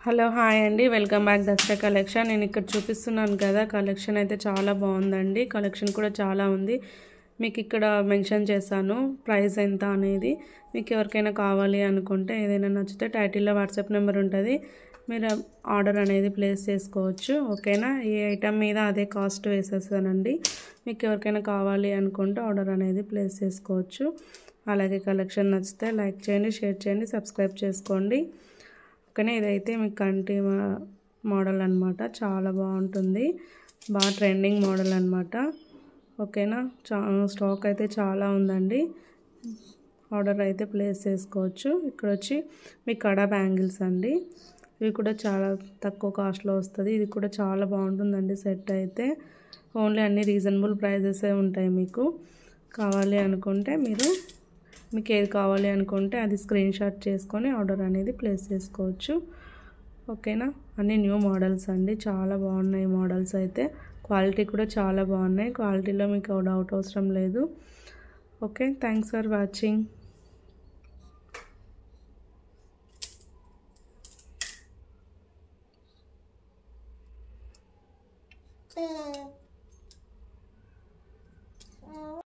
Hello hi అండి, welcome back Dasara collection. నేను ఇక్కడ చూపిస్తున్నాను కదా, కలెక్షన్ అయితే చాలా బాగుందండి. కలెక్షన్ కూడా చాలా ఉంది. మీకు ఇక్కడ మెన్షన్ చేశాను ప్రైస్ ఎంత అనేది. మీకు ఎవరికైనా కావాలి అనుకుంటే ఏదైనా నచ్చితే టైటిల్లో వాట్సాప్ నెంబర్ ఉంటుంది, మీరు ఆర్డర్ అనేది ప్లేస్ చేసుకోవచ్చు. ఓకేనా, ఈ ఐటమ్ మీద అదే కాస్ట్ వేసేస్తానండి. మీకు ఎవరికైనా కావాలి అనుకుంటే ఆర్డర్ అనేది ప్లేస్ చేసుకోవచ్చు. అలాగే కలెక్షన్ నచ్చితే లైక్ చేయండి, షేర్ చేయండి, సబ్స్క్రైబ్ చేసుకోండి. ఓకేనా, ఇదైతే మీకు కంటి మోడల్ అనమాట. చాలా బాగుంటుంది, బాగా ట్రెండింగ్ మోడల్ అనమాట. ఓకేనా, స్టాక్ అయితే చాలా ఉందండి. ఆర్డర్ అయితే ప్లేస్ చేసుకోవచ్చు. ఇక్కడ వచ్చి మీ కడ బ్యాంగిల్స్ అండి, ఇవి కూడా చాలా తక్కువ కాస్ట్లో వస్తుంది. ఇది కూడా చాలా బాగుంటుందండి. సెట్ అయితే ఓన్లీ అన్ని రీజనబుల్ ప్రైజెసే ఉంటాయి. మీకు కావాలి అనుకుంటే మీకు ఏది కావాలి అనుకుంటే అది స్క్రీన్ షాట్ చేసుకొని ఆర్డర్ అనేది ప్లేస్ చేసుకోవచ్చు. ఓకేనా, అన్ని న్యూ మోడల్స్ అండి, చాలా బాగున్నాయి మోడల్స్ అయితే. క్వాలిటీ కూడా చాలా బాగున్నాయి, క్వాలిటీలో మీకు డౌట్ అవసరం లేదు. Okay, thanks for watching.